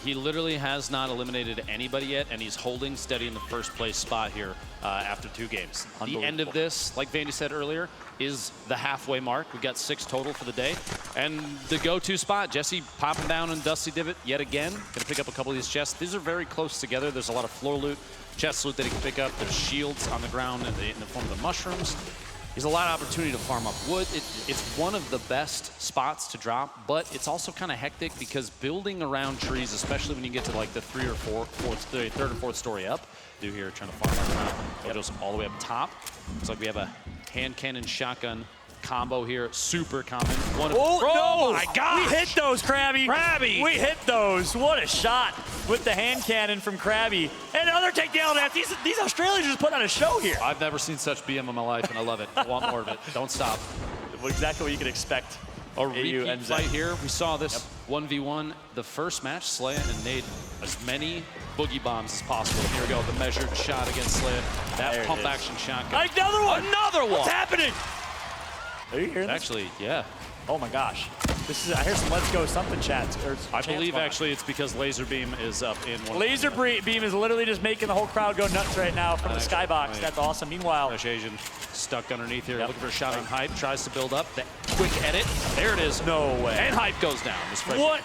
He literally has not eliminated anybody yet, and he's holding steady in the first place spot here after 2 games. The end of this, like Vandy said earlier, is the halfway mark. We've got 6 total for the day. And the go-to spot, Jesse popping down in Dusty Divot yet again. Gonna pick up a couple of these chests. These are very close together. There's a lot of floor loot, chest loot that he can pick up. There's shields on the ground in the form of the mushrooms. There's a lot of opportunity to farm up wood. It's one of the best spots to drop, but it's also kind of hectic because building around trees, especially when you get to like the third or fourth story up, here trying to farm up around. It goes all the way up top. Looks like we have a hand cannon shotgun combo here, super common. Oh, my God! We hit those, Krabby. We hit those. What a shot with the hand cannon from Krabby. And another takedown. These Australians just put on a show here. I've never seen such BM in my life, and I love it. I want more of it. Don't stop. Exactly what you could expect. A repeat fight here. We saw this 1v1 the first match. Slaya and Nate as many boogie bombs as possible. Here we go, the measured shot against Slaya. That pump action shotgun. Another one! Another one! What's happening? Are you hearing this? Actually, yeah. Oh my gosh. I hear some Let's Go something chats. I believe actually it's because Laser Beam is up in one. Laser Beam is literally just making the whole crowd go nuts right now from the skybox. That's awesome. Meanwhile, Fresh Asian stuck underneath here, looking for a shot on Hype. Tries to build up. The quick edit. There it is. No way. And Hype goes down.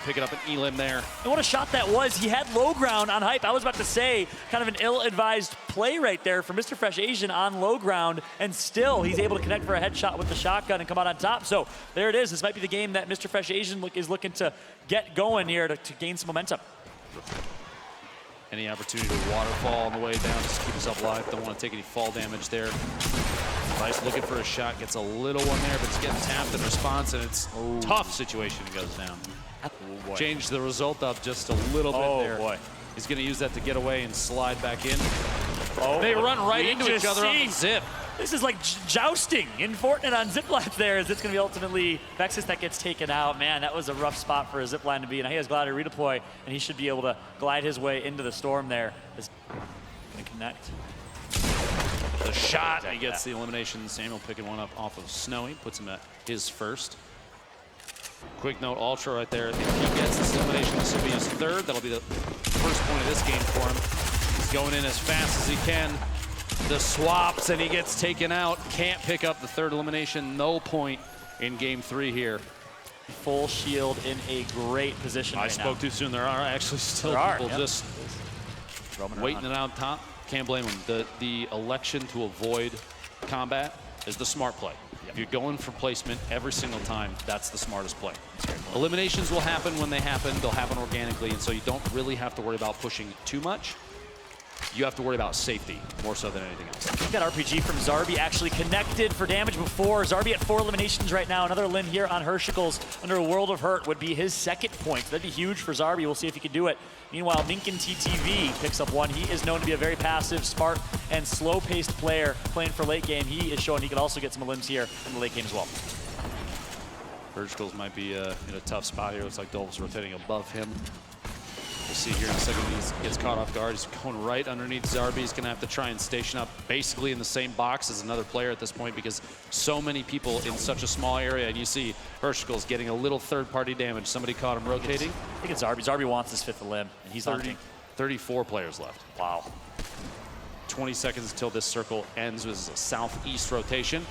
Pick it up an elim there. And what a shot that was. He had low ground on Hype. I was about to say, kind of an ill-advised play right there for Mr. Fresh Asian on low ground, and still he's able to connect for a headshot with the shotgun and come out on top. So there it is. This might be the game that Mr. Fresh Asian is looking to get going here to gain some momentum. Any opportunity to waterfall on the way down, just keep himself alive. Don't want to take any fall damage there. Nice, looking for a shot, gets a little one there, but it's getting tapped in response, and it's a tough situation. He goes down. Change the result up just a little bit there. Boy. He's going to use that to get away and slide back in. They run right into each other on the zip. This is like jousting in Fortnite on ziplines there, as it's going to be ultimately Vexus that gets taken out. Man, that was a rough spot for a zipline to be in. He has Glider redeploy, and he should be able to glide his way into the storm there. It's going to connect. The shot, he gets the elimination. Samuel picking one up off of Snowy, puts him at his first. Quick note, Ultra right there. If he gets this elimination, this will be his third. That'll be the first point of this game for him. He's going in as fast as he can. The swaps, and he gets taken out. Can't pick up the third elimination. No point in game 3 here. Full shield in a great position. I spoke too soon. There are actually still people just waiting it out top. Can't blame him. The election to avoid combat is the smart play. If you're going for placement every single time, that's the smartest play. Eliminations will happen when they happen. They'll happen organically, and so you don't really have to worry about pushing too much. You have to worry about safety more so than anything else. We've got RPG from Zarby actually connected for damage before. Zarby at 4 eliminations right now. Another limb here on Hershicles under a World of Hurt would be his second point. That'd be huge for Zarby. We'll see if he can do it. Meanwhile, Minkin TTV picks up one. He is known to be a very passive, smart, and slow-paced player playing for late game. He is showing he can also get some limbs here in the late game as well. Hershicles might be in a tough spot here. Looks like Dolph's rotating above him. We'll see here in a second. He gets caught off guard. He's going right underneath Zarby. He's going to have to try and station up basically in the same box as another player at this point because so many people in such a small area. And you see Hershicles getting a little third-party damage. Somebody caught him rotating. I think it's Zarby. Zarby wants his 5th limb, and he's 34 players left. Wow. 20 seconds until this circle ends with a southeast rotation.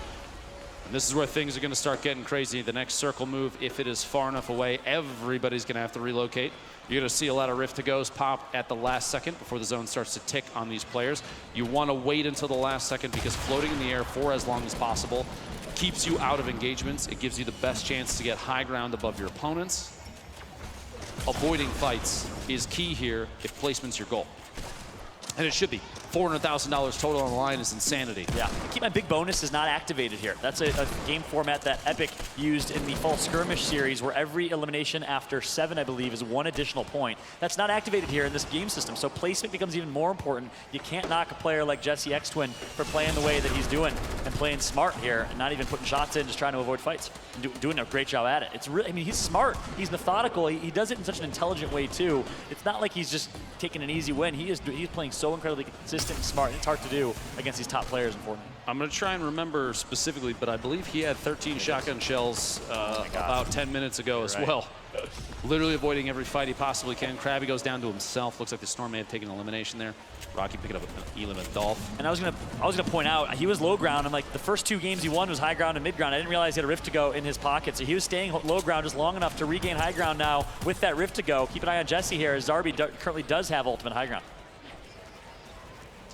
And this is where things are going to start getting crazy. The next circle move, if it is far enough away, everybody's going to have to relocate. You're going to see a lot of Rift-to-Goes pop at the last second before the zone starts to tick on these players. You want to wait until the last second because floating in the air for as long as possible keeps you out of engagements. It gives you the best chance to get high ground above your opponents. Avoiding fights is key here if placement's your goal. And it should be. $400,000 total on the line is insanity. Yeah, Keep My Big Bonus is not activated here. That's a game format that Epic used in the Fall Skirmish series where every elimination after 7, I believe, is 1 additional point. That's not activated here in this game system, so placement becomes even more important. You can't knock a player like Jesse X-Twin for playing the way that he's doing and playing smart here and not even putting shots in, just trying to avoid fights. And doing a great job at it. It's really, I mean, he's smart. He's methodical. He does it in such an intelligent way, too. It's not like he's just taking an easy win. He's playing so incredibly consistent and smart. It's hard to do against these top players in Fortnite. I'm going to try and remember specifically, but I believe he had 13 shotgun shells about 10 minutes ago as well. literally avoiding every fight he possibly can. Krabby goes down to himself. Looks like the Storm may have taken an elimination there. Rocky picking up an Elim and Dolph. And I was gonna point out, he was low ground, and like the first 2 games he won was high ground and mid ground. I didn't realize he had a rift to go in his pocket, so he was staying low ground just long enough to regain high ground now with that rift to go. Keep an eye on Jesse here, as Zarby currently does have ultimate high ground.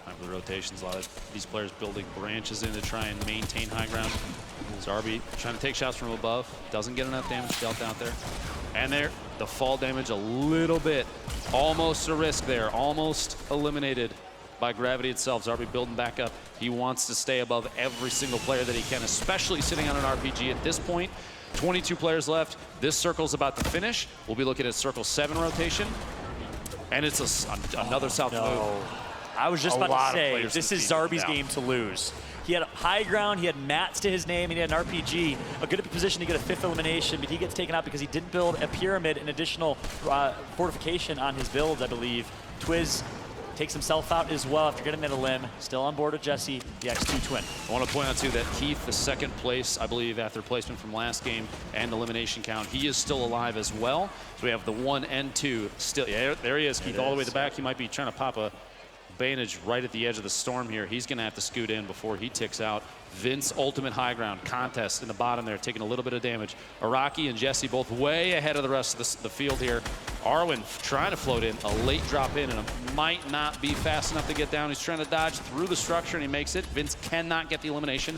Time for the rotations. A lot of these players building branches in to try and maintain high ground. Zarby trying to take shots from above. Doesn't get enough damage dealt out there. And there, the fall damage a little bit. Almost a risk there. Almost eliminated by gravity itself. Zarby building back up. He wants to stay above every single player that he can, especially sitting on an RPG at this point. 22 players left. This circle's about to finish. We'll be looking at circle 7 rotation. And it's another south move. I was just about to say, this is Zarby's game to lose. He had high ground, he had mats to his name, and he had an RPG, a good position to get a 5th elimination, but he gets taken out because he didn't build a pyramid and additional fortification on his builds, I believe. Twiz takes himself out as well after getting that elim. Still on board with Jesse, the X2 twin. I want to point out, too, that Keith, the 2nd place, I believe, after placement from last game and elimination count, he is still alive as well. So we have the 1 and 2 still. Yeah, there he is, Keith, all the way to the back. He might be trying to pop a advantage right at the edge of the storm here. He's going to have to scoot in before he ticks out. Vince, ultimate high ground contest in the bottom there, taking a little bit of damage. Araki and Jesse both way ahead of the rest of the field here. Arwen trying to float in, a late drop in, and it might not be fast enough to get down. He's trying to dodge through the structure, and he makes it. Vince cannot get the elimination.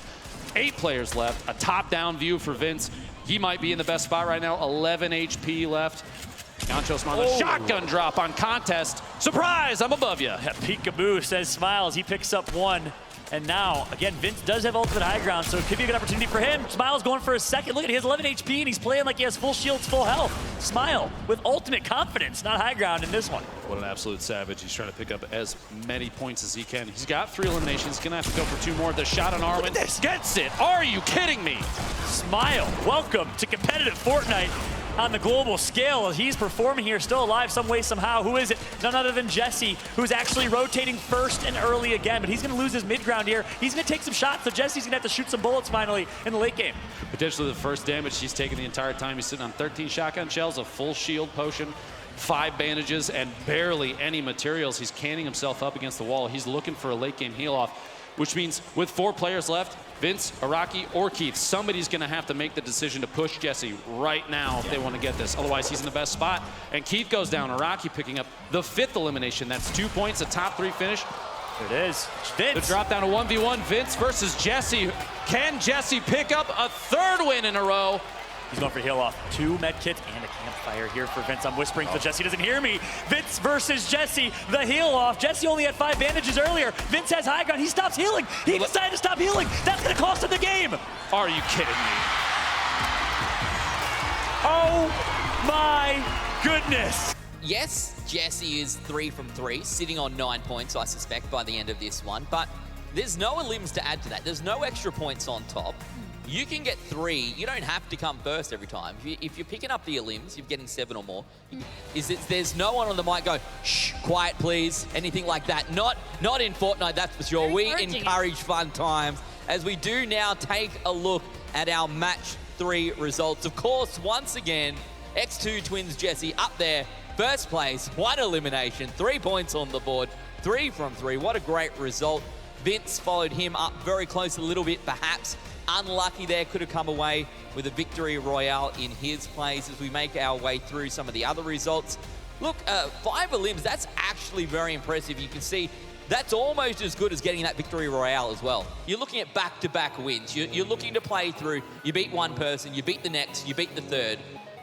8 players left, a top-down view for Vince. He might be in the best spot right now. 11 HP left. Gancho's on the shotgun drop on contest. Surprise, I'm above you. Peekaboo, says Smiles. He picks up 1. And now, again, Vince does have ultimate high ground, so it could be a good opportunity for him. Smiles going for a second. Look at it, he has 11 HP, and he's playing like he has full shields, full health. Smile with ultimate confidence, not high ground in this one. What an absolute savage. He's trying to pick up as many points as he can. He's got 3 eliminations. Gonna have to go for 2 more. The shot on Arwen gets it. Are you kidding me? Smile, welcome to competitive Fortnite on the global scale. He's performing here, still alive some way, somehow. Who is it? None other than Jesse, who's actually rotating first and early again, but he's gonna lose his mid ground here. He's gonna take some shots, so Jesse's gonna have to shoot some bullets finally in the late game. Potentially the first damage he's taken the entire time. He's sitting on 13 shotgun shells, a full shield potion, 5 bandages, and barely any materials. He's canning himself up against the wall. He's looking for a late game heal off, which means with 4 players left, Vince, Araki, or Keith, somebody's going to have to make the decision to push Jesse right now if they want to get this. Otherwise, he's in the best spot. And Keith goes down. Araki picking up the 5th elimination. That's 2 points, a top 3 finish. There it is. Vince. The drop down to 1v1. Vince versus Jesse. Can Jesse pick up a 3rd win in a row? He's going for heal off. 2 med kits and a campfire here for Vince. I'm whispering so Jesse doesn't hear me. Vince versus Jesse, the heal off. Jesse only had 5 bandages earlier. Vince has high ground. He stops healing. He decided to stop healing. That's going to cost him the game. Are you kidding me? Oh my goodness. Yes, Jesse is 3 from 3, sitting on 9 points, I suspect, by the end of this one. But there's no elims to add to that. There's no extra points on top. You can get 3. You don't have to come first every time. If you're picking up the elims, you're getting 7 or more. There's no one on the mic going, shh, quiet please, anything like that. Not in Fortnite, that's for sure. We encourage fun times as we do now take a look at our match 3 results. Of course, once again, X2 Twins Jesse up there, first place, 1 elimination, 3 points on the board, 3 from 3. What a great result. Vince followed him up very close a little bit, perhaps. Unlucky there, could have come away with a victory royale in his place as we make our way through some of the other results. Look, 5 elims, that's actually very impressive. You can see that's almost as good as getting that victory royale as well. You're looking at back-to-back wins. You're looking to play through, you beat one person, you beat the next, you beat the third,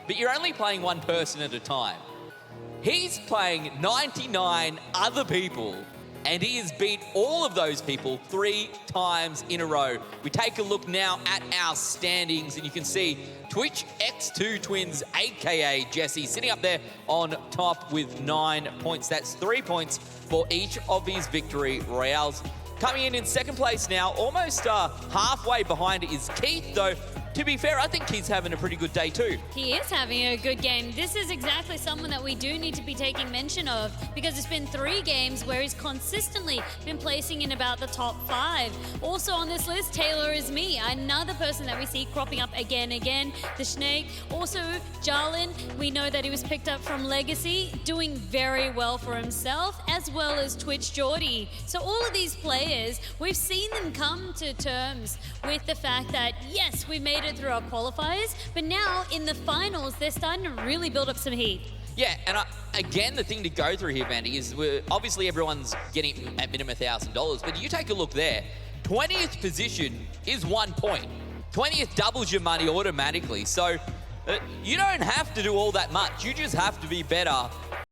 but you're only playing one person at a time. He's playing 99 other people, and he has beat all of those people 3 times in a row. We take a look now at our standings, and you can see Twitch X2 Twins, aka Jesse, sitting up there on top with 9 points. That's 3 points for each of his victory royales. Coming in second place now, almost halfway behind is Keith, though to be fair, I think he's having a pretty good day too. He is having a good game. This is exactly someone that we do need to be taking mention of because it's been 3 games where he's consistently been placing in about the top 5. Also on this list, Taylor is me, another person that we see cropping up again. The Snake. Also, Jarlin, we know that he was picked up from Legacy, doing very well for himself, as well as Twitch Geordie. So all of these players, we've seen them come to terms with the fact that, yes, we made it through our qualifiers, but now in the finals, they're starting to really build up some heat. Yeah, and again, the thing to go through here, Vandy, is obviously everyone's getting at minimum $1,000, but you take a look there, 20th position is 1 point. 20th doubles your money automatically, so you don't have to do all that much. You just have to be better